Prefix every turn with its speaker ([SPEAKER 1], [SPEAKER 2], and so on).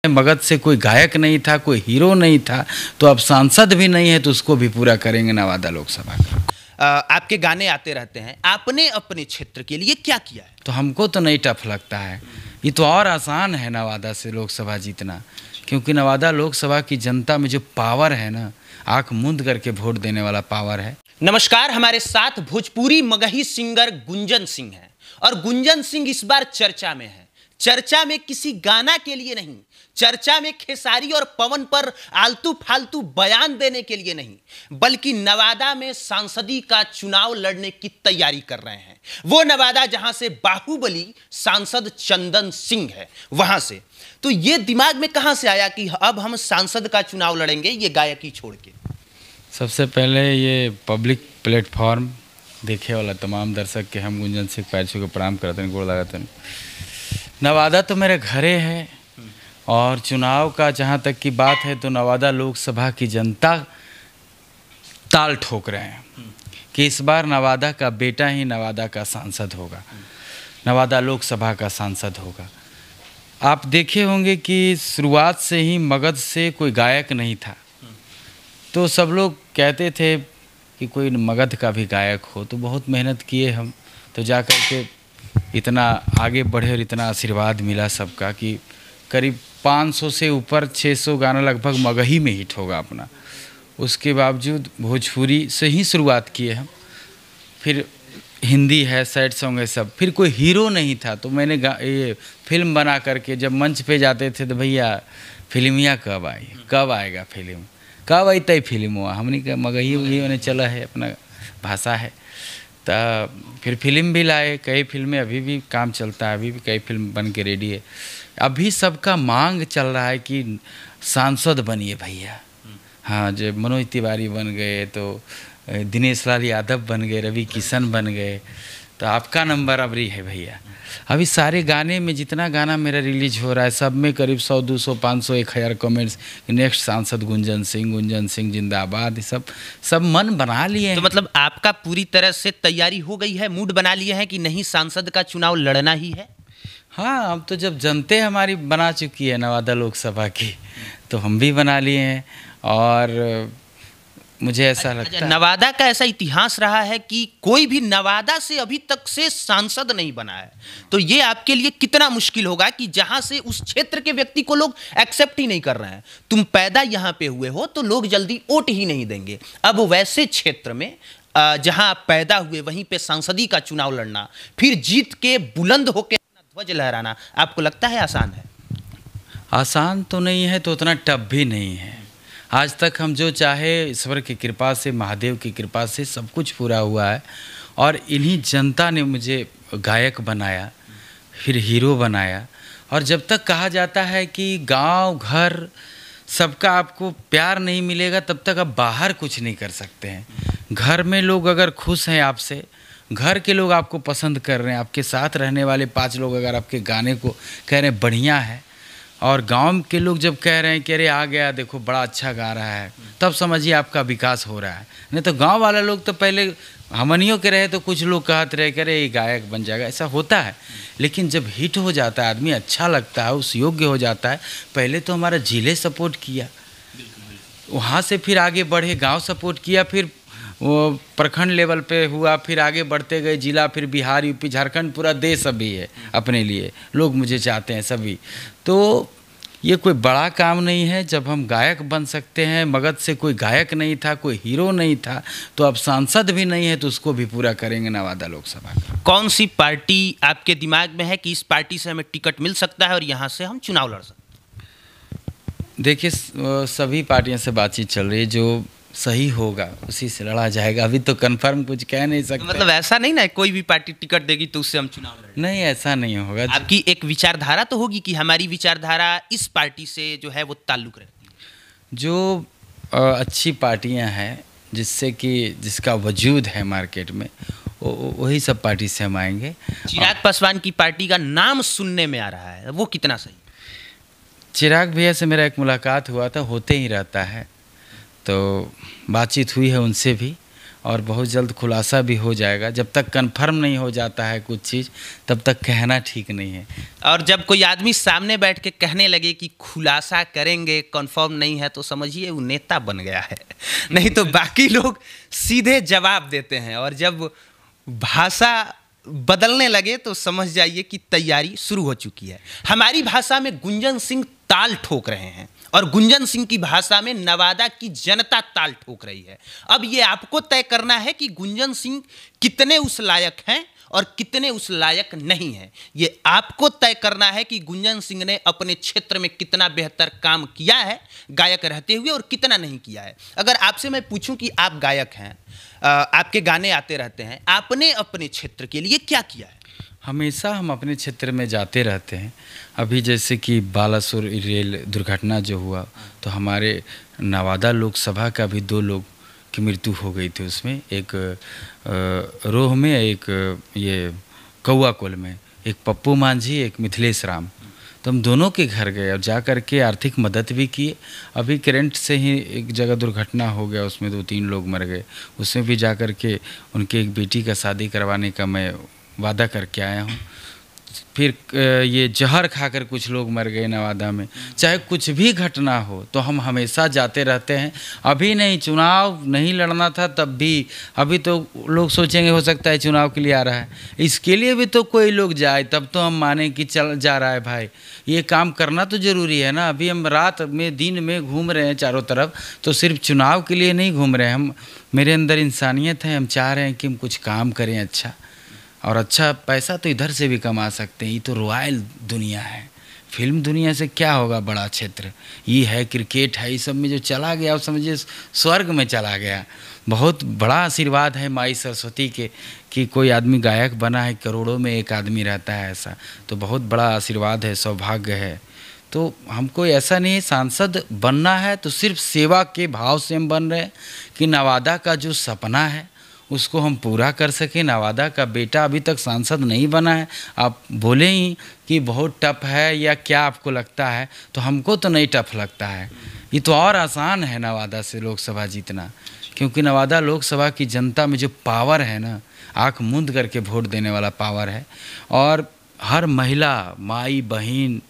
[SPEAKER 1] मगध से कोई गायक नहीं था, कोई हीरो नहीं था, तो अब सांसद भी नहीं है, तो उसको भी पूरा करेंगे नवादा लोकसभा का।
[SPEAKER 2] आपके गाने आते रहते हैं, आपने अपने क्षेत्र के लिए क्या किया है?
[SPEAKER 1] तो हमको तो नहीं टफ लगता है, ये तो और आसान है नवादा से लोकसभा जीतना, क्योंकि नवादा लोकसभा की जनता में जो पावर है ना, आंख मूंद करके वोट देने वाला पावर है।
[SPEAKER 2] नमस्कार, हमारे साथ भोजपुरी मगही सिंगर गुंजन सिंह हैं और गुंजन सिंह इस बार चर्चा में है। चर्चा में किसी गाना के लिए नहीं, चर्चा में खेसारी और पवन पर आलतू फालतू बयान देने के लिए नहीं, बल्कि नवादा में सांसदी का चुनाव लड़ने की तैयारी कर रहे हैं। वो नवादा जहां से बाहुबली सांसद चंदन सिंह है, वहां से। तो ये दिमाग में कहां से आया कि अब हम सांसद का चुनाव लड़ेंगे, ये गायकी छोड़ के?
[SPEAKER 1] सबसे पहले ये पब्लिक प्लेटफॉर्म देखे वाला तमाम दर्शक के हम गुंजन सिंह पैर छू के प्रणाम करते हैं, गोड़ लगाते हैं। नवादा तो मेरे घरे है, और चुनाव का जहाँ तक की बात है तो नवादा लोकसभा की जनता ताल ठोक रहे हैं कि इस बार नवादा का बेटा ही नवादा का सांसद होगा, नवादा लोकसभा का सांसद होगा। आप देखे होंगे कि शुरुआत से ही मगध से कोई गायक नहीं था, तो सब लोग कहते थे कि कोई मगध का भी गायक हो, तो बहुत मेहनत किए हम, तो जा कर के इतना आगे बढ़े और इतना आशीर्वाद मिला सबका कि करीब 500 से ऊपर 600 गाना लगभग मगही में हिट होगा अपना। उसके बावजूद भोजपुरी से ही शुरुआत किए हम, फिर हिंदी है, सैड सॉन्ग है सब। फिर कोई हीरो नहीं था, तो मैंने ये फिल्म बना करके जब मंच पे जाते थे तो भैया फिल्मिया कब आई, कब आएगा फिल्म, कब आई तय फिल्म हुआ, हमने कहा मगही वही मैंने चला है, अपना भाषा है। तो फिर फिल्म भी लाए, कई फिल्में अभी भी काम चलता है, अभी भी कई फिल्म बन के रेडी है। अभी सबका मांग चल रहा है कि सांसद बनिए भैया। हाँ, जब मनोज तिवारी बन गए, तो दिनेश लाल यादव बन गए, रवि किशन बन गए, तो आपका नंबर अब रही है भैया। अभी सारे गाने में जितना गाना मेरा रिलीज हो रहा है, सब में करीब 100, 200, 500, 1000 कमेंट्स, नेक्स्ट सांसद गुंजन सिंह जिंदाबाद, सब मन बना लिए हैं।
[SPEAKER 2] तो मतलब आपका पूरी तरह से तैयारी हो गई है, मूड बना लिए हैं कि नहीं सांसद का चुनाव लड़ना ही है?
[SPEAKER 1] हाँ, अब तो जब जनते हमारी बना चुकी है नवादा लोकसभा की, तो हम भी बना लिए हैं। और मुझे ऐसा लगता है
[SPEAKER 2] नवादा का ऐसा इतिहास रहा है कि कोई भी नवादा से अभी तक से सांसद नहीं बना है, तो ये आपके लिए कितना मुश्किल होगा कि जहां से उस क्षेत्र के व्यक्ति को लोग एक्सेप्ट ही नहीं कर रहे हैं। तुम पैदा यहां पे हुए हो तो लोग जल्दी वोट ही नहीं देंगे। अब वैसे क्षेत्र में जहां आप पैदा हुए, वहीं पे सांसदी का चुनाव लड़ना, फिर जीत के बुलंद होकर अपना ध्वज लहराना, आपको लगता है आसान है?
[SPEAKER 1] आसान तो नहीं है, तो उतना टफ भी नहीं है। आज तक हम जो चाहे ईश्वर की कृपा से, महादेव की कृपा से सब कुछ पूरा हुआ है, और इन्हीं जनता ने मुझे गायक बनाया, फिर हीरो बनाया। और जब तक कहा जाता है कि गांव घर सबका आपको प्यार नहीं मिलेगा, तब तक आप बाहर कुछ नहीं कर सकते हैं। घर में लोग अगर खुश हैं आपसे, घर के लोग आपको पसंद कर रहे हैं, आपके साथ रहने वाले 5 लोग अगर आपके गाने को कह रहे हैं बढ़िया है, और गांव के लोग जब कह रहे हैं कि अरे आ गया देखो बड़ा अच्छा गा रहा है, तब समझिए आपका विकास हो रहा है। नहीं तो गांव वाला लोग तो पहले हमनियों के रहे तो कुछ लोग कहते रहे कि अरे ये गायक बन जाएगा, ऐसा होता है। लेकिन जब हिट हो जाता है, आदमी अच्छा लगता है, उस योग्य हो जाता है, पहले तो हमारा जिले सपोर्ट किया, वहाँ से फिर आगे बढ़े, गाँव सपोर्ट किया, फिर वो प्रखंड लेवल पे हुआ, फिर आगे बढ़ते गए जिला, फिर बिहार, यूपी, झारखंड, पूरा देश अभी है अपने लिए, लोग मुझे चाहते हैं सभी। तो ये कोई बड़ा काम नहीं है, जब हम गायक बन सकते हैं। मगध से कोई गायक नहीं था, कोई हीरो नहीं था, तो अब सांसद भी नहीं है, तो उसको भी पूरा करेंगे नवादा लोकसभा का।
[SPEAKER 2] कौन सी पार्टी आपके दिमाग में है कि इस पार्टी से हमें टिकट मिल सकता है और यहाँ से हम चुनाव लड़ सकते हैं?
[SPEAKER 1] देखिए, सभी पार्टियों से बातचीत चल रही है, जो सही होगा उसी से लड़ा जाएगा। अभी तो कंफर्म कुछ कह नहीं सकते।
[SPEAKER 2] मतलब ऐसा नहीं ना, कोई भी पार्टी टिकट देगी तो उससे हम चुनाव लड़ेंगे?
[SPEAKER 1] नहीं, ऐसा नहीं होगा।
[SPEAKER 2] आपकी एक विचारधारा तो होगी कि हमारी विचारधारा इस पार्टी से जो है वो ताल्लुक रखती है।
[SPEAKER 1] जो अच्छी पार्टियां हैं, जिससे कि जिसका वजूद है मार्केट में, वही सब पार्टी से हम आएंगे।
[SPEAKER 2] चिराग पासवान की पार्टी का नाम सुनने में आ रहा है, वो कितना सही?
[SPEAKER 1] चिराग भैया से मेरा एक मुलाकात हुआ था, होते ही रहता है, तो बातचीत हुई है उनसे भी, और बहुत जल्द खुलासा भी हो जाएगा। जब तक कंफर्म नहीं हो जाता है कुछ चीज़ तब तक कहना ठीक नहीं है।
[SPEAKER 2] और जब कोई आदमी सामने बैठ के कहने लगे कि खुलासा करेंगे, कंफर्म नहीं है, तो समझिए वो नेता बन गया है। नहीं तो बाकी लोग सीधे जवाब देते हैं, और जब भाषा बदलने लगे तो समझ जाइए कि तैयारी शुरू हो चुकी है। हमारी भाषा में गुंजन सिंह ताल ठोक रहे हैं और गुंजन सिंह की भाषा में नवादा की जनता ताल ठोक रही है। अब ये आपको तय करना है कि गुंजन सिंह कितने उस लायक हैं और कितने उस लायक नहीं हैं। ये आपको तय करना है कि गुंजन सिंह ने अपने क्षेत्र में कितना बेहतर काम किया है गायक रहते हुए और कितना नहीं किया है। अगर आपसे मैं पूछूं कि आप गायक हैं, आपके गाने आते रहते हैं, आपने अपने क्षेत्र के लिए क्या किया है?
[SPEAKER 1] हमेशा हम अपने क्षेत्र में जाते रहते हैं। अभी जैसे कि बालासुर रेल दुर्घटना जो हुआ तो हमारे नवादा लोकसभा का भी 2 लोग की मृत्यु हो गई थी। उसमें एक रोह में, एक ये कौआकोल में, एक पप्पू मांझी, एक मिथिलेश राम। तो हम दोनों के घर गए और जा कर के आर्थिक मदद भी किए। अभी करंट से ही एक जगह दुर्घटना हो गया, उसमें 2-3 लोग मर गए। उसमें भी जा कर के उनके एक बेटी का शादी करवाने का मैं वादा करके आया हूँ। फिर ये जहर खाकर कुछ लोग मर गए नवादा में। चाहे कुछ भी घटना हो तो हम हमेशा जाते रहते हैं। अभी नहीं, चुनाव नहीं लड़ना था तब भी, अभी तो लोग सोचेंगे हो सकता है चुनाव के लिए आ रहा है, इसके लिए भी तो कोई लोग जाए तब तो हम माने कि चल जा रहा है भाई, ये काम करना तो ज़रूरी है ना। अभी हम रात में दिन में घूम रहे हैं चारों तरफ, तो सिर्फ चुनाव के लिए नहीं घूम रहे हैं हम। मेरे अंदर इंसानियत है, हम चाह रहे हैं कि हम कुछ काम करें अच्छा, और अच्छा पैसा तो इधर से भी कमा सकते हैं। ये तो रॉयल दुनिया है, फिल्म दुनिया से क्या होगा बड़ा क्षेत्र, ये है क्रिकेट है, ये सब में जो चला गया आप समझिए स्वर्ग में चला गया। बहुत बड़ा आशीर्वाद है माई सरस्वती के कि कोई आदमी गायक बना है, करोड़ों में एक आदमी रहता है ऐसा, तो बहुत बड़ा आशीर्वाद है, सौभाग्य है। तो हमको ऐसा नहीं सांसद बनना है तो सिर्फ सेवा के भाव से हम बन रहे हैं कि नवादा का जो सपना है उसको हम पूरा कर सकें। नवादा का बेटा अभी तक सांसद नहीं बना है। आप बोले ही कि बहुत टफ है या क्या आपको लगता है, तो हमको तो नहीं टफ लगता है। ये तो और आसान है नवादा से लोकसभा जीतना, क्योंकि नवादा लोकसभा की जनता में जो पावर है ना, आँख मूंद करके वोट देने वाला पावर है। और हर महिला, माई बहन,